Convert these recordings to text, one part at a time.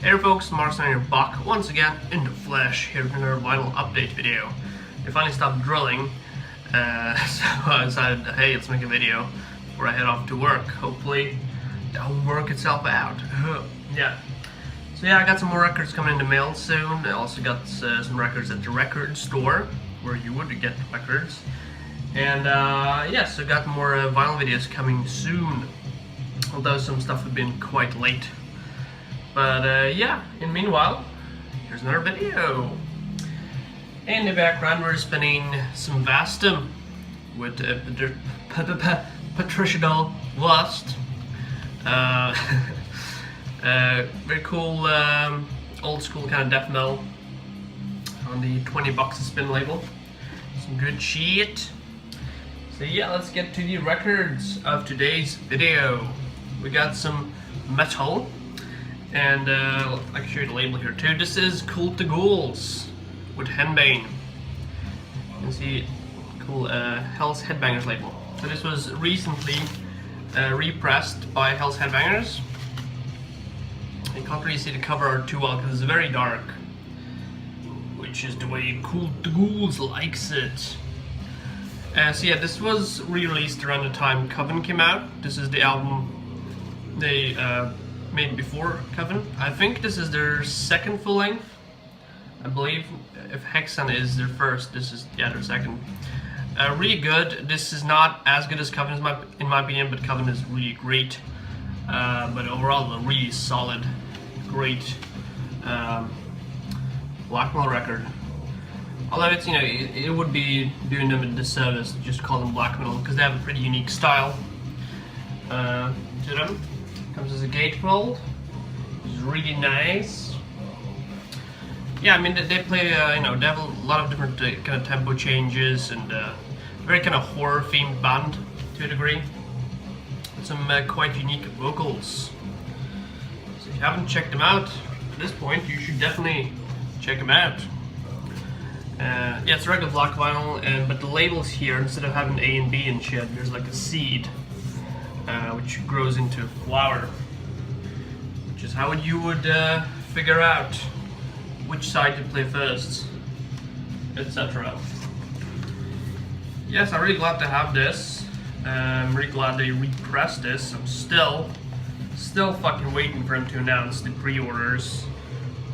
Hey folks, Mark's on your back once again in the flesh here with another vinyl update video. I finally stopped drilling, so I decided, hey, let's make a video before I head off to work. Hopefully that'll work itself out. Yeah. So yeah, I got some more records coming in the mail soon. I also got some records at the record store where you would get records. And yes, I got more vinyl videos coming soon. Although some stuff has been quite late. But yeah, in meanwhile, here's another video. In the background we're spinning some Vastum with Patricidal Lust. Very cool, old school kind of death metal on the 20 bucks a spin label. Some good shit. So yeah, let's get to the records of today's video. We got some metal, and I can show you the label here too. This is Ghoules with Henbane. You can see cool Hell's Headbangers label. So this was recently repressed by Hell's Headbangers. You can't really see the cover art too well because it's very dark, which is the way Ghoules likes it. So yeah, this was re-released around the time Coven came out. This is the album they made before Coven. I think this is their second full length. I believe if Hexen is their first, this is their second. Really good. This is not as good as Coven in my opinion, but Coven is really great. But overall, a really solid, great black metal record. Although it's, it would be doing them a disservice to just call them black metal because they have a pretty unique style to them. Comes as a gatefold, which is really nice. Yeah, I mean they play, they have a lot of different kind of tempo changes and very kind of horror themed band to a degree. With some quite unique vocals. So if you haven't checked them out at this point, you should definitely check them out. Yeah, it's a regular black vinyl, but the labels here, instead of having A and B and shit, there's like a seed. Which grows into a flower, which is how you would figure out which side to play first, etc. Yes, I'm really glad to have this. I'm really glad they repressed this. I'm still fucking waiting for them to announce the pre-orders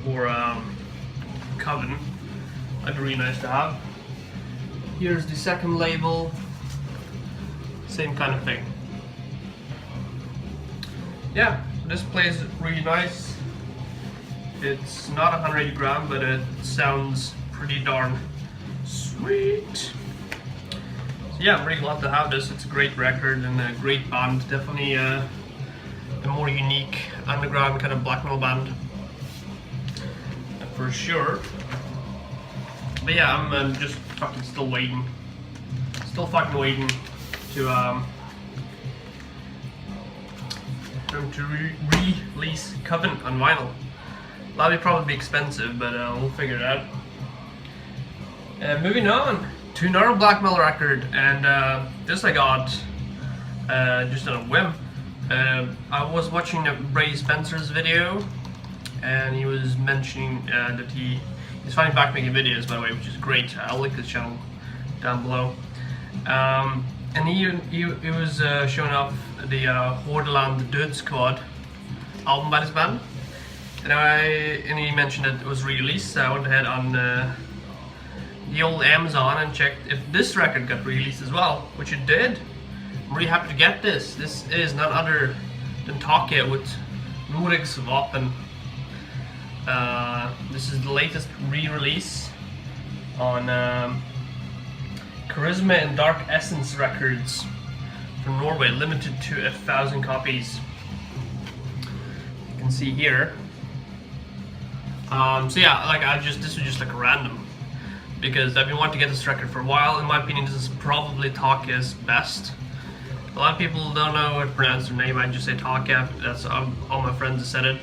for Coven. That'd be really nice to have. Here's the second label. Same kind of thing. Yeah, this plays really nice. It's not 180 gram, but it sounds pretty darn sweet. So yeah, I'm really glad to have this. It's a great record and a great band. Definitely a more unique underground kind of black metal band, for sure. But yeah, I'm just fucking still waiting. Still fucking waiting to release Coven on vinyl. That'll probably be expensive, but we'll figure it out. Moving on to another black metal record, and this I got just on a whim. I was watching Brady Spencer's video, and he was mentioning that he's finally back making videos, by the way, which is great. I'll link his channel down below. And he was showing off the Hordaland Død Squad album by this band, and he mentioned that it was released. So I went ahead on the old Amazon and checked if this record got released as well, which it did. I'm really happy to get this. This is none other than Taake with Noregs Vaapen. This is the latest re-release on Charisma and Dark Essence Records from Norway, limited to 1,000 copies. You can see here. So yeah, this was just like a random, because I've been wanting to get this record for a while. In my opinion, this is probably Taake's best. A lot of people don't know how to pronounce their name. I just say Taake. That's all my friends have said it.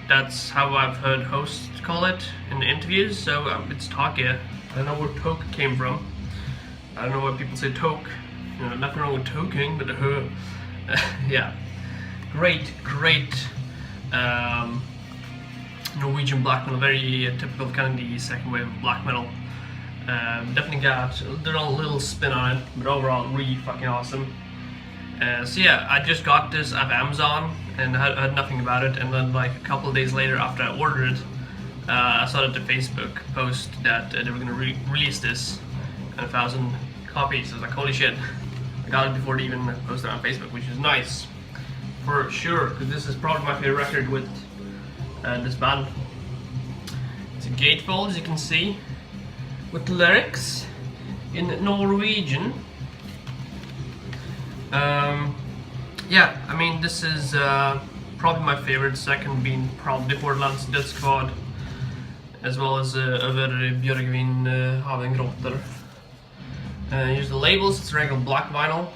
That's how I've heard hosts call it in the interviews. So it's Taake. I don't know where Taake came from. I don't know why people say toke. Nothing wrong with toking, but yeah, great Norwegian black metal, very typical of kind of the second wave of black metal. Definitely got their own little spin on it, but overall really fucking awesome. So yeah, I just got this at Amazon and had nothing about it, and then like a couple of days later after I ordered it, I saw that the Facebook post that they were gonna release this in 1,000 copies. I was like, holy shit, I got it before they even posted it on Facebook, which is nice for sure, because this is probably my favorite record with this band. It's a gatefold, as you can see, with lyrics in Norwegian. Yeah, I mean, this is probably my favorite, second being probably Borderlands Death Squad, as well as Over Bjørgvin Haven Gråter. Here's the labels, it's regular black vinyl.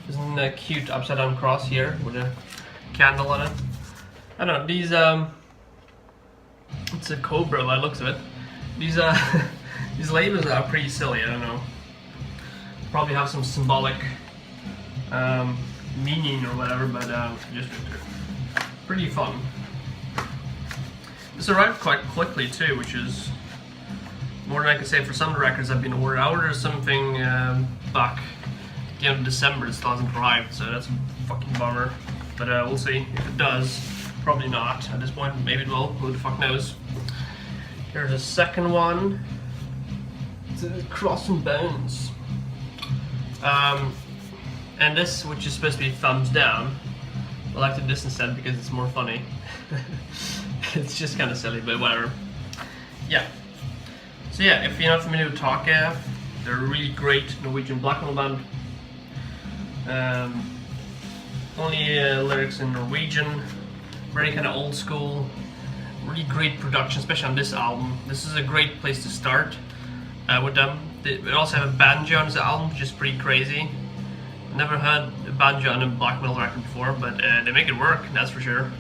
Isn't a cute upside down cross here with a candle on it. I don't know, these it's a cobra by the looks of it. These these labels are pretty silly, I don't know. Probably have some symbolic meaning or whatever, but just pretty fun. This arrived quite quickly too, which is more than I could say for some records I've been ordered. I ordered something back at the end of December, it still hasn't arrived, so that's a fucking bummer. But we'll see if it does. Probably not at this point. Maybe it will. Who the fuck knows? Here's a second one. It's a Cross and Bones. And this, which is supposed to be thumbs down, I like this instead because it's more funny. It's just kind of silly, but whatever. Yeah. So yeah, if you're not familiar with Taake, they're a really great Norwegian black metal band. Only lyrics in Norwegian, very kind of old school, really great production, especially on this album. This is a great place to start with them. They also have a banjo on this album, which is pretty crazy. Never had a banjo on a black metal record before, but they make it work, that's for sure.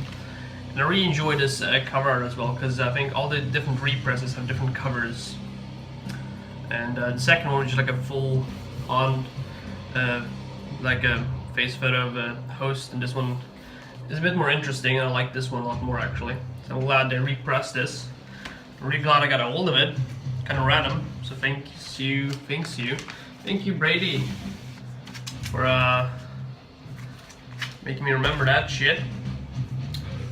And I really enjoy this cover art as well, because I think all the different represses have different covers. And the second one is just like a full on, like a face photo of a host, and this one is a bit more interesting, and I like this one a lot more actually. So I'm glad they repressed this. I'm really glad I got a hold of it. Kind of random, so thank you Brady, for making me remember that shit.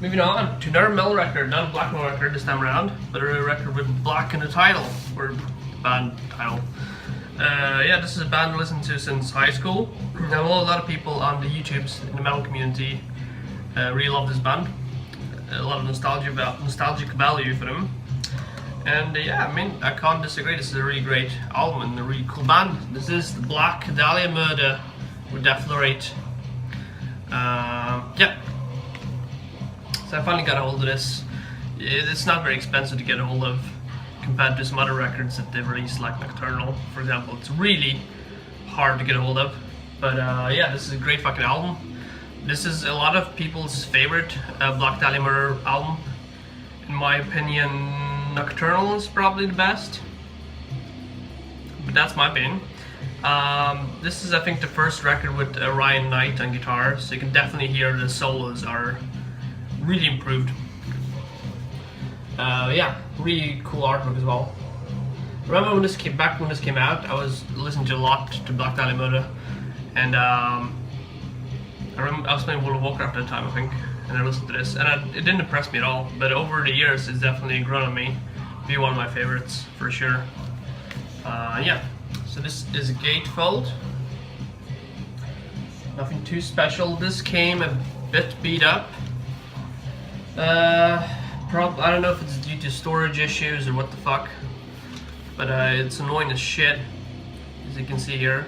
Moving on to another metal record, not a black metal record this time around, but a record with black in the title, or the band title. Yeah, this is a band I listened to since high school. I know a lot of people on the YouTubes in the metal community really love this band. A lot of nostalgic value for them. And yeah, I mean, I can't disagree. This is a really great album and a really cool band. This is the Black Dahlia Murder with Deflorate. Yeah. So I finally got a hold of this. It's not very expensive to get a hold of compared to some other records that they've released, like Nocturnal, for example. It's really hard to get a hold of. But yeah, this is a great fucking album. This is a lot of people's favorite Black Dahlia Murder album. In my opinion, Nocturnal is probably the best, but that's my opinion. This is, I think, the first record with Ryan Knight on guitar, so you can definitely hear the solos are really improved. Yeah, really cool artwork as well. Remember when this came out, I was listening to a lot to Black Dahlia Murder, and I was playing World of Warcraft at the time, I think, and I listened to this, and it didn't impress me at all, but over the years it's definitely grown on me. Be one of my favorites for sure. Yeah, so this is a gatefold. Nothing too special. This came a bit beat up. I don't know if it's due to storage issues or what the fuck, but it's annoying as shit, as you can see here.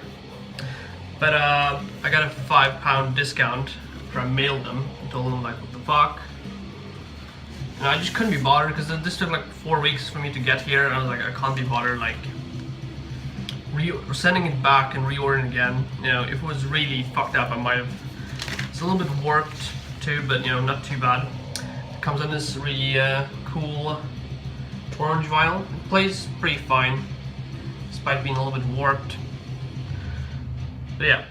But I got a £5 discount after I mailed them. I told them, like, what the fuck. And I just couldn't be bothered because this took like 4 weeks for me to get here, and I was like, I can't be bothered like sending it back and reordering again. You know, if it was really fucked up, I might have. It's a little bit warped too, but you know, not too bad. It comes in this really cool orange vinyl. It plays pretty fine, despite being a little bit warped. But yeah,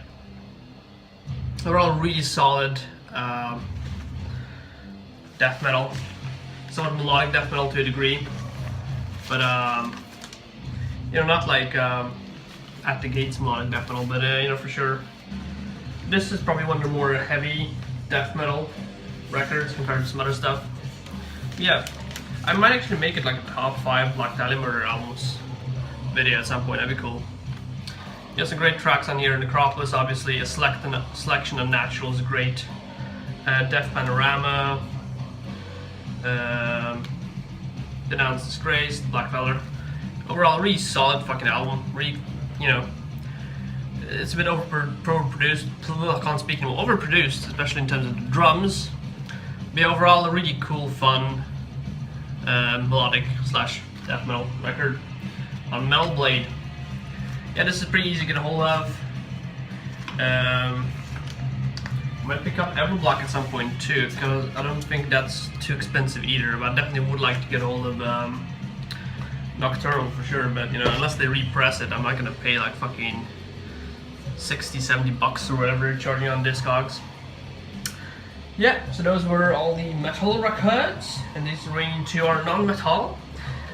they're all really solid death metal. somewhat melodic death metal to a degree, but you know, not like At the Gates melodic death metal, but you know, for sure, this is probably one of the more heavy death metal records compared to some other stuff. Yeah, I might actually make it like a top 5 Black Dahlia Murder albums video at some point. That'd be cool. Yeah, some great tracks on here. Necropolis, obviously, a selection of Natural is great. Death Panorama, Denounce Disgrace, Black Feather. Overall, really solid fucking album. Really, you know, it's a bit overproduced. I can't speak anymore. Overproduced, especially in terms of the drums. But overall, a really cool, fun, melodic / death metal record on Metal Blade. Yeah, this is pretty easy to get a hold of. Might pick up Everblock at some point too, because I don't think that's too expensive either. But I definitely would like to get a hold of Nocturnal for sure. But you know, unless they repress it, I'm not gonna pay like fucking 60-70 bucks or whatever they're charging on Discogs. Yeah, so those were all the metal records, and these bring to our non-metal.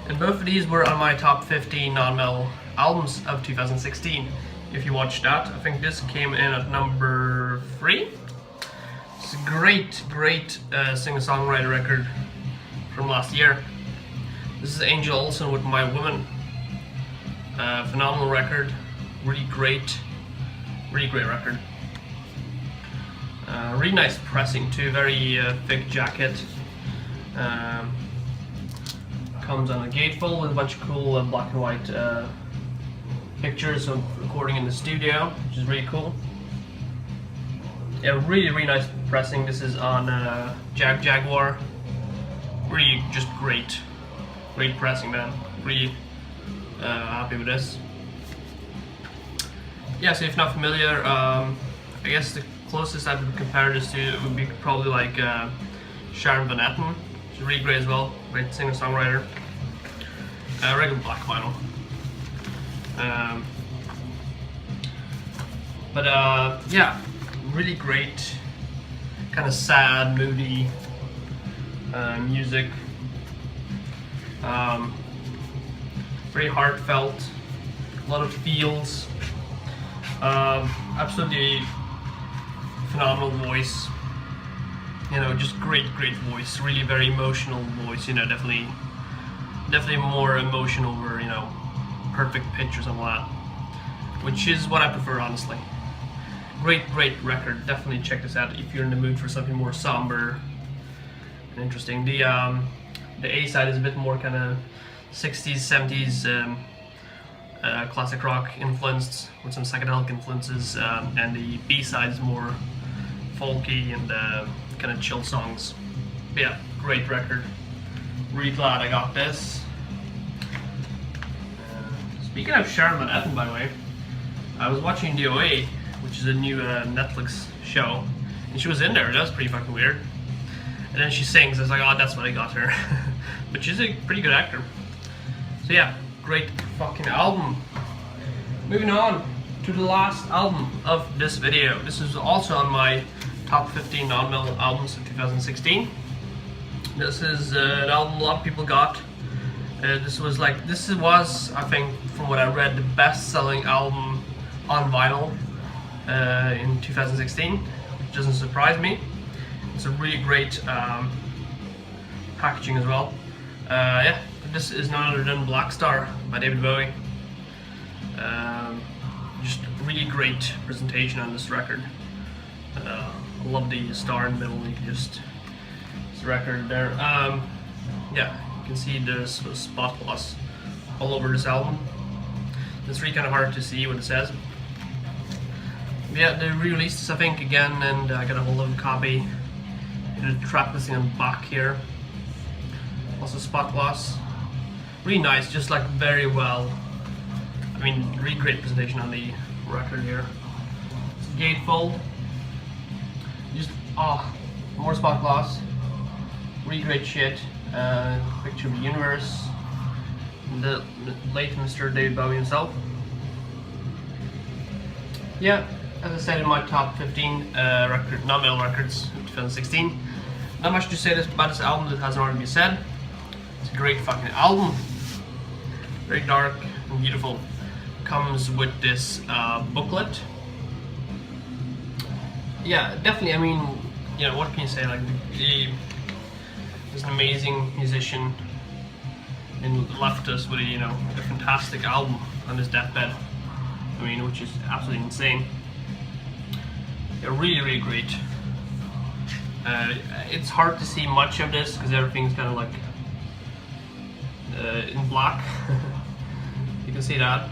And both of these were on my top 15 non-metal albums of 2016. If you watched that, I think this came in at number 3. It's a great singer-songwriter record from last year. This is Angel Olsen with My Woman. Phenomenal record, really great record. Really nice pressing too, very thick jacket. Comes on a gatefold with a bunch of cool black and white pictures of recording in the studio, which is really cool. Yeah, really nice pressing. This is on Jaguar. Really just great pressing, man. Really happy with this. Yeah, so if not familiar, I guess the closest I would compare this to would be probably like Sharon Van Etten, which is really great as well. Great singer-songwriter. Regular black vinyl. Yeah, really great, kind of sad, moody music. Very heartfelt, a lot of feels. Absolutely phenomenal voice. You know, just great voice. Really very emotional voice. You know, definitely more emotion over, you know, perfect pitch or something like that, which is what I prefer, honestly. Great record. Definitely check this out if you're in the mood for something more somber and interesting. The A side is a bit more kind of 60s, 70s classic rock influenced with some psychedelic influences, and the B side is more folky and kind of chill songs. But yeah, great record. Really glad I got this. Speaking of Sharon Van Etten, by the way, I was watching DOA, which is a new Netflix show, and she was in there. That was pretty fucking weird. And then she sings. I was like, oh, that's what I got her. But she's a pretty good actor. So yeah, great fucking album. Moving on to the last album of this video. This is also on my top 15 non-metal albums of 2016. This is an album a lot of people got. This was, I think, from what I read, the best-selling album on vinyl in 2016. Which doesn't surprise me. It's a really great packaging as well. Yeah, this is none other than Blackstar by David Bowie. Just really great presentation on this record. I love the star in the middle. You can just this record there. Yeah, you can see the spot gloss all over this album. It's really kind of hard to see what it says. But yeah, they re-released this, I think, again, and I got a hold of a copy. The track listing on the back here. Also spot gloss. Really nice, just like very well. I mean, really great presentation on the record here. It's a gatefold. Just more spot gloss. Really great shit. Picture of the universe. The late Mr. David Bowie himself. Yeah, as I said in my top 15 non-metal records of 2016, not much to say about this album that hasn't already been said. It's a great fucking album. Very dark and beautiful. Comes with this booklet. Yeah, definitely. I mean, you know, what can you say? Like, he's an amazing musician and left us with a fantastic album on his deathbed. I mean, which is absolutely insane. Yeah, really, really great. It's hard to see much of this because everything's kind of like in black. You can see that.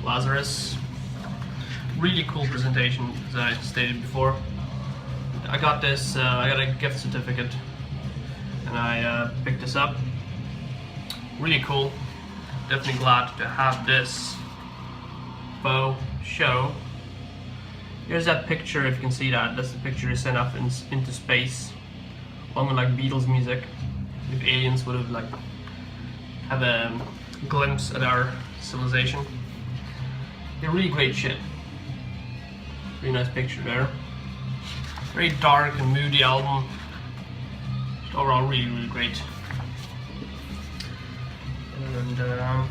Lazarus. Really cool presentation, as I stated before. I got this, I got a gift certificate and I picked this up. Really cool. Definitely glad to have this faux show. Here's that picture, if you can see that. That's the picture he sent up into space, along with like Beatles music. If aliens would have like have a glimpse at our civilization. They're really great shit. Really nice picture there. Very dark and moody album. Overall, really, really great. And the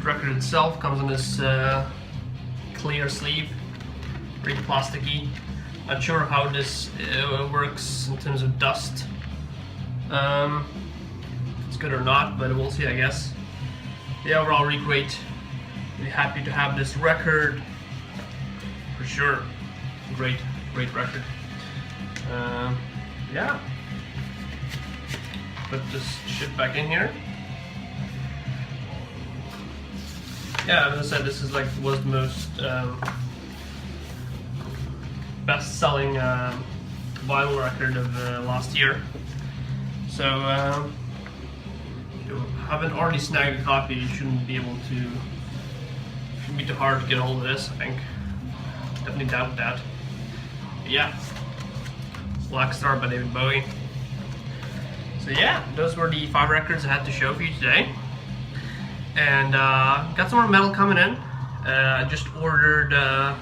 record itself comes on this clear sleeve, very plasticky. Not sure how this works in terms of dust. It's good or not, but we'll see, I guess. Yeah, overall, really great. Really happy to have this record. For sure. Great, great record. Yeah. Put this shit back in here. Yeah, as I said, this is like was the most best-selling vinyl record of last year. So, if you haven't already snagged a copy, you shouldn't be too hard to get a hold of this, I think. Definitely doubt that. But yeah, Blackstar by David Bowie. So yeah, those were the 5 records I had to show for you today. And got some more metal coming in. I just ordered a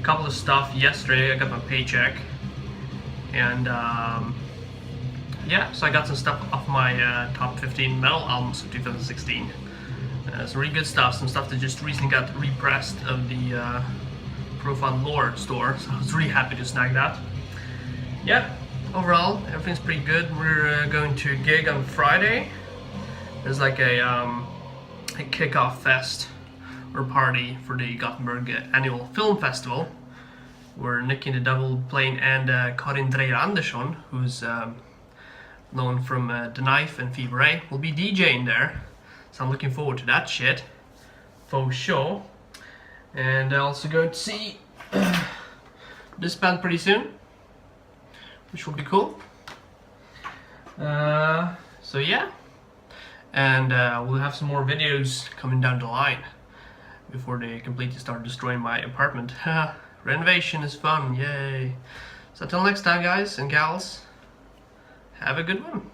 couple of stuff yesterday. I got my paycheck. And yeah, so I got some stuff off my top 15 metal albums of 2016. Some really good stuff, some stuff that just recently got repressed of the Profile Lore store, so I was really happy to snag that. Yeah, overall, everything's pretty good. We're going to a gig on Friday. There's like a kickoff fest or party for the Gothenburg annual film festival, where Nicky and the Devil playing and Karin Dreyer Andersson, who's known from The Knife and Fever A, will be DJing there. So I'm looking forward to that shit, for sure. And I'm also going to see this band pretty soon, which will be cool. So yeah, and we'll have some more videos coming down the line before they completely start destroying my apartment. Renovation is fun, yay! So until next time, guys and gals, have a good one.